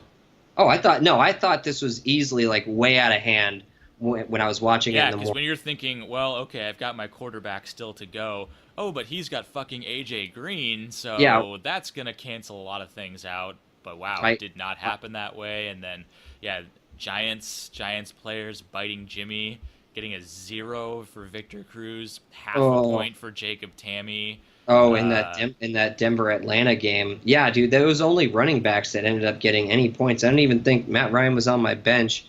I thought this was easily like way out of hand when I was watching it Yeah, in the because morning. when you're thinking, well, okay, I've got my quarterback still to go. Oh, but he's got fucking AJ Green, so Yeah. that's gonna cancel a lot of things out. But wow, Right. it did not happen that way. And then, yeah, Giants players biting Jimmy, getting a 0 for Victor Cruz, half a Oh. point for Jacob Tammy. Oh, in that Denver Atlanta game, yeah, dude, there was only running backs that ended up getting any points. I don't even think Matt Ryan was on my bench.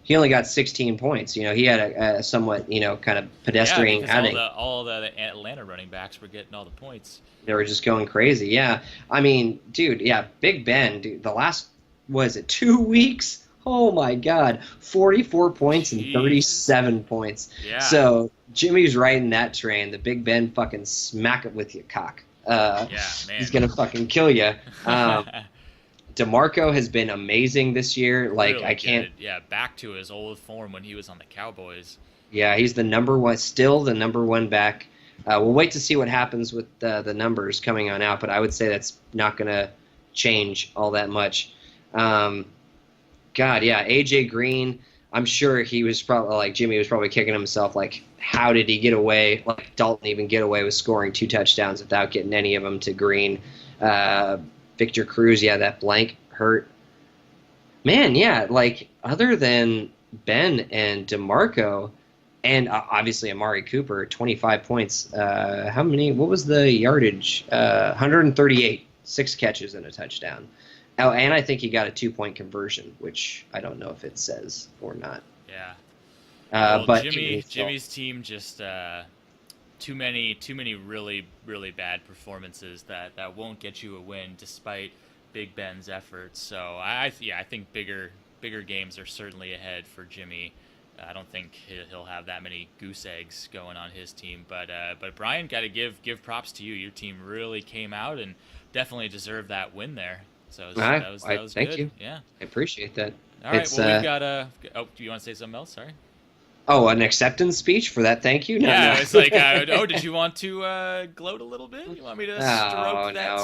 He only got 16 points. He had a somewhat kind of pedestrian Yeah, outing. because all the Atlanta running backs were getting all the points. They were just going crazy. Yeah, I mean, dude, yeah, Big Ben, dude, the last was it 2 weeks? Oh my God, 44 points and Jeez. 37 points. Yeah. So Jimmy's riding that train. The Big Ben fucking smack it with your cock. Yeah, man. He's gonna fucking kill you. DeMarco has been amazing this year. Like Really I can't. good. Yeah, back to his old form when he was on the Cowboys. Yeah, he's the number one, still the number one back. We'll wait to see what happens with the numbers coming on out, but I would say that's not gonna change all that much. God, yeah, AJ Green. I'm sure he was probably like Jimmy was probably kicking himself. Like, how did he get away? Like Dalton even get away with scoring 2 touchdowns without getting any of them to Green? Victor Cruz, yeah, that blank hurt. Man, yeah, like other than Ben and DeMarco, and obviously Amari Cooper, 25 points. How many? What was the yardage? 138, 6 catches and a touchdown. Oh, and I think he got a 2-point conversion, which I don't know if it says or not. Yeah. But Jimmy's team just too many really really bad performances that won't get you a win despite Big Ben's efforts. So I think bigger games are certainly ahead for Jimmy. I don't think he'll have that many goose eggs going on his team, but Brian, got to give props to you. Your team really came out and definitely deserved that win there. So that was thank good. you. Yeah. I appreciate that. All right. It's, Well, we've got oh, do you want to say something else? Sorry. Oh, an acceptance speech for that. Thank you. No, Yeah, no. it's like, did you want to gloat a little bit? You want me to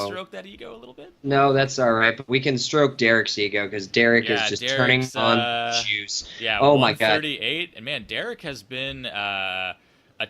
stroke that ego a little bit? No, that's all right. But we can stroke Derek's ego because Derek is just turning Derek's, on juice. Yeah. Oh my God. 138, and man, Derek has been a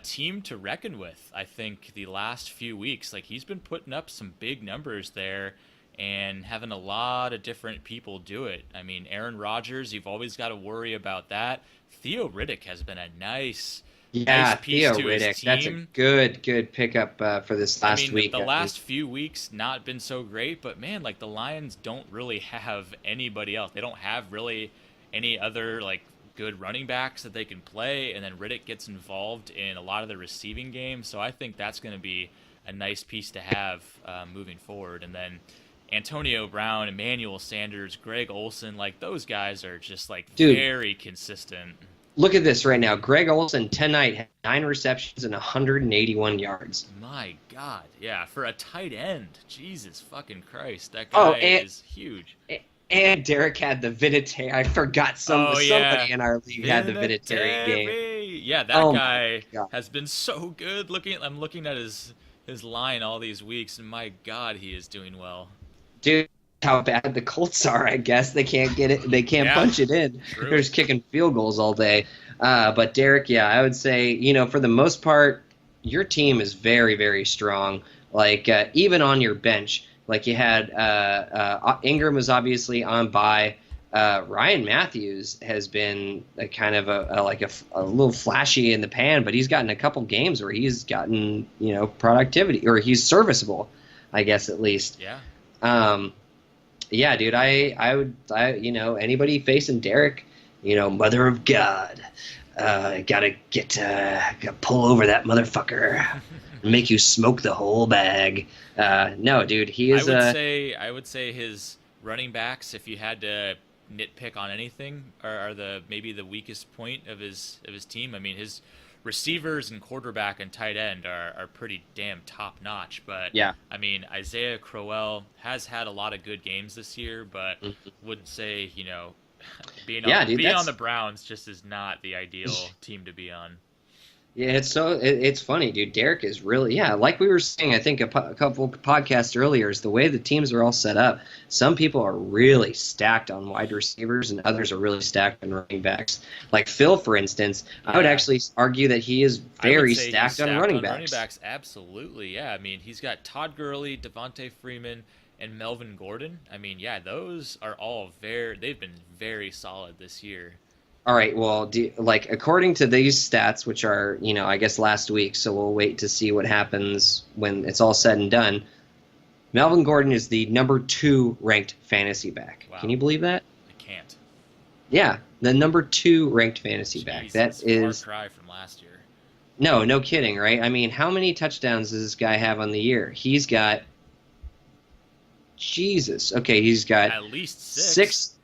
team to reckon with. I think the last few weeks, like he's been putting up some big numbers there. And having a lot of different people do it. I mean, Aaron Rodgers, you've always got to worry about that. Theo Riddick has been a nice piece Theo to his Riddick. team. That's a good pickup for this last week. The last few weeks not been so great, but man, like the Lions don't really have anybody else. They don't have really any other like good running backs that they can play, and then Riddick gets involved in a lot of the receiving game. So I think that's going to be a nice piece to have moving forward. And then Antonio Brown, Emmanuel Sanders, Greg Olsen, like those guys are just like very consistent. Look at this right now. Greg Olsen tonight had 9 receptions and 181 yards. My God, yeah, for a tight end, Jesus fucking Christ, that Oh, guy and is huge. Derek had the Vinatieri. I forgot somebody in our league had the Vinatieri game. Vinatieri. Yeah, that Oh guy my God. has been so good. I'm looking at his line all these weeks, and my God, he is doing well. Dude, how bad the Colts are, I guess. They can't get it. They can't Yeah, punch it in. true. They're just kicking field goals all day. But Derek, yeah, I would say, for the most part, your team is very, very strong. Like, even on your bench, like you had Ingram was obviously on bye. Ryan Matthews has been a kind of a little flashy in the pan, but he's gotten a couple games where he's gotten, productivity, or he's serviceable, I guess, at least. Yeah. Yeah, dude, I would, anybody facing Derek, Mother of God, gotta pull over that motherfucker and make you smoke the whole bag. No, dude, he is. I would say his running backs, if you had to nitpick on anything, are maybe the weakest point of his team. I mean, his receivers and quarterback and tight end are pretty damn top notch. But Yeah. I mean, Isaiah Crowell has had a lot of good games this year, but wouldn't say being on the Browns just is not the ideal team to be on. Yeah, it's funny, dude. Derek is really, like we were saying, I think a couple podcasts earlier, is the way the teams are all set up. Some people are really stacked on wide receivers, and others are really stacked on running backs. Like Phil, for instance, I would actually argue that he is very stacked on running backs. Running backs, absolutely, yeah. I mean, he's got Todd Gurley, Devontae Freeman, and Melvin Gordon. I mean, yeah, those are all they've been very solid this year. All right, well, according to these stats, which are, I guess last week, so we'll wait to see what happens when it's all said and done, Melvin Gordon is the number 2 ranked fantasy back. Wow. Can you believe that? I can't. Yeah, the number 2 ranked fantasy back. That is a far cry from last year. No kidding, right? I mean, how many touchdowns does this guy have on the year? He's got Jesus. Okay, he's got at least six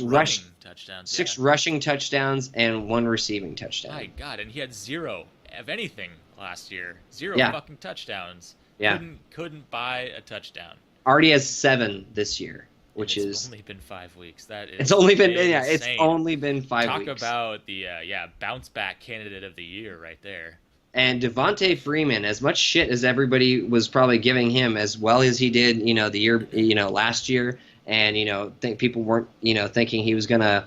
rushing touchdowns. 6 rushing touchdowns and 1 receiving touchdown. My God, and he had 0 of anything last year. 0 fucking touchdowns. Yeah. Couldn't buy a touchdown. Already has 7 this year, which it's only been 5 weeks. That is It's only been insane. it's only been 5 weeks. Talk about the bounce back candidate of the year right there. And Devontae Freeman, as much shit as everybody was probably giving him, as well as he did, the year, last year, and think people weren't, thinking he was gonna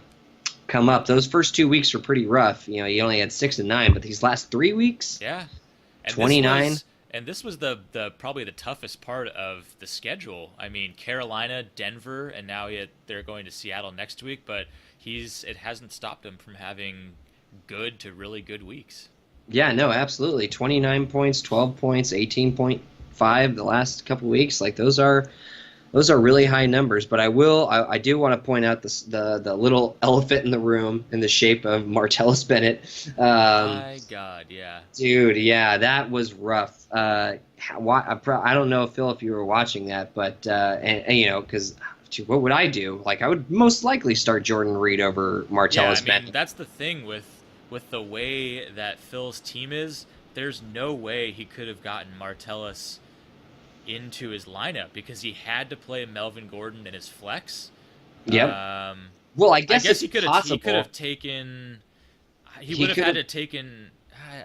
come up. Those first 2 weeks were pretty rough. He only had 6 and 9, but these last 3 weeks, and 29. This was the probably the toughest part of the schedule. I mean, Carolina, Denver, and now they're going to Seattle next week. But it hasn't stopped him from having good to really good weeks. Yeah, no, absolutely. 29 points, 12 points, 18.5 the last couple weeks. Like those are really high numbers. But I do want to point out the little elephant in the room in the shape of Martellus Bennett. My God, yeah. Dude, yeah, that was rough. I don't know, Phil, if you were watching that, but because what would I do? Like, I would most likely start Jordan Reed over Martellus Bennett. That's the thing with the way that Phil's team is. There's no way he could have gotten Martellus into his lineup because he had to play Melvin Gordon in his flex. Yep. Well, I guess he could have taken. He would have had to taken.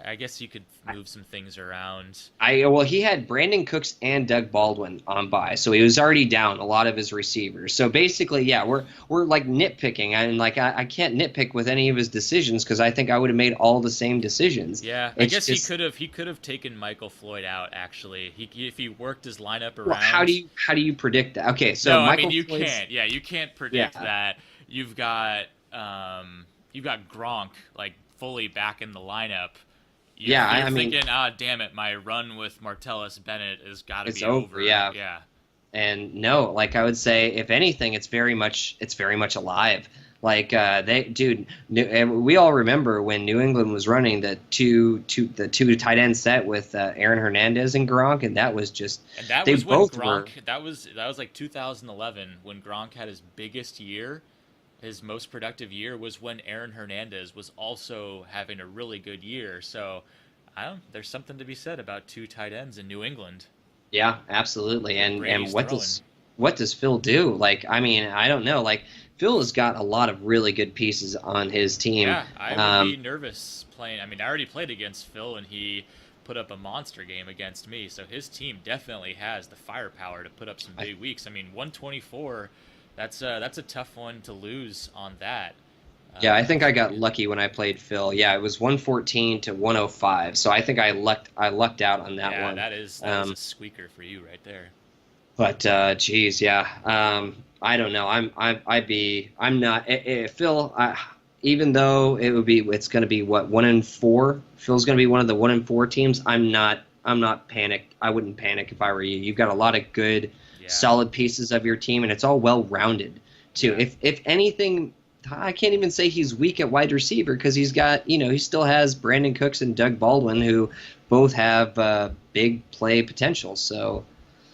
I guess you could move some things around. He had Brandon Cooks and Doug Baldwin on bye, so he was already down a lot of his receivers. So basically, yeah, we're like nitpicking, and like I can't nitpick with any of his decisions because I think I would have made all the same decisions. Yeah, I guess he could have taken Michael Floyd out. Actually, if he worked his lineup around. Well, how do you predict that? Okay, so no, Michael you can't. Yeah, you can't predict that. You've got Gronk like fully back in the lineup. You're thinking, damn it, my run with Martellus Bennett has got to be over. Yeah. And no, like I would say, if anything, it's very much alive. Like we all remember when New England was running the two tight end set with Aaron Hernandez and Gronk, and that was just that was like 2011 when Gronk had his biggest year. his most productive year was when Aaron Hernandez was also having a really good year. So there's something to be said about two tight ends in New England. Yeah, absolutely. And Brady's what does Phil do? Like, I mean, I don't know. Like, Phil has got a lot of really good pieces on his team. Yeah, I would be nervous playing. I mean, I already played against Phil, and he put up a monster game against me. So his team definitely has the firepower to put up some big weeks. I mean, 124, that's a tough one to lose on that. Yeah, I think I got lucky when I played Phil. Yeah, it was 114 to 105. So I think I lucked out on that one. Yeah, that is a squeaker for you right there. But geez, yeah. I don't know. I'm not Phil. Even though it's going to be what 1-4. Phil's going to be one of the 1-4 teams. I'm not panicked. I wouldn't panic if I were you. You've got a lot of good, solid pieces of your team, and it's all well rounded too. Yeah. If anything, I can't even say he's weak at wide receiver because he's got he still has Brandon Cooks and Doug Baldwin who both have big play potential. So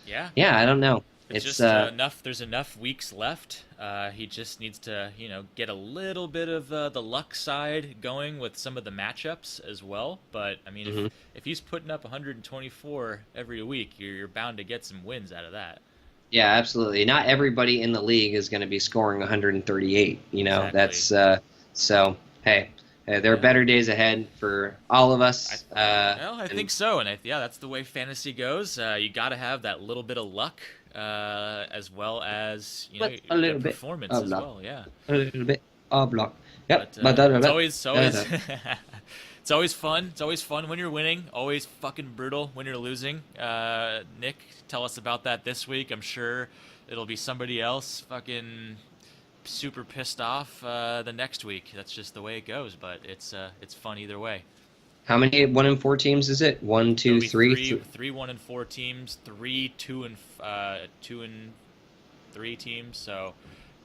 yeah, I don't know. It's just enough. There's enough weeks left. He just needs to, get a little bit of the luck side going with some of the matchups as well. But I mean, if he's putting up 124 every week, you're bound to get some wins out of that. Yeah, absolutely. Not everybody in the league is going to be scoring 138. Exactly. That's so. Hey, there are better days ahead for all of us. I think so, and that's the way fantasy goes. You got to have that little bit of luck. As well as a little bit performance as well, yeah. A little bit of luck. Yep. But it's always it's always fun. It's always fun when you're winning. Always fucking brutal when you're losing. Nick, tell us about that this week. I'm sure it'll be somebody else fucking super pissed off the next week. That's just the way it goes. But it's fun either way. How many 1-4 teams is it? 1, 2, 3? Three 1-4 teams, 3 2-3 teams. So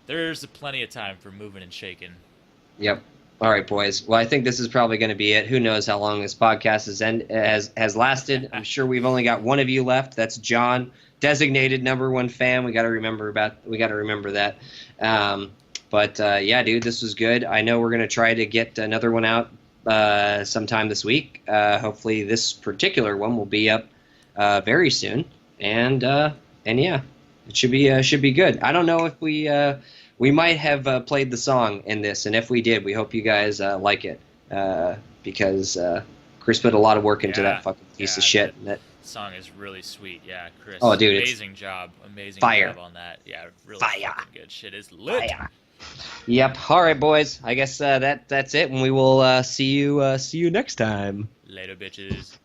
there's plenty of time for moving and shaking. Yep. All right, boys. Well, I think this is probably going to be it. Who knows how long this podcast has lasted? I'm sure we've only got one of you left. That's John, designated #1 fan. We got to remember that. But yeah, dude, this was good. I know we're going to try to get another one out sometime this week. Hopefully this particular one will be up very soon, and yeah, it should be good. I don't know if we might have played the song in this, and if we did, we hope you guys like it because Chris put a lot of work into that fucking piece of shit. That song is really sweet. Yeah, Chris. Oh, dude, amazing job fire. Job on that. Yeah, really fire. Good shit is lit. Fire. Yep. All right, boys. I guess that's it, and we will see you next time. Later, bitches.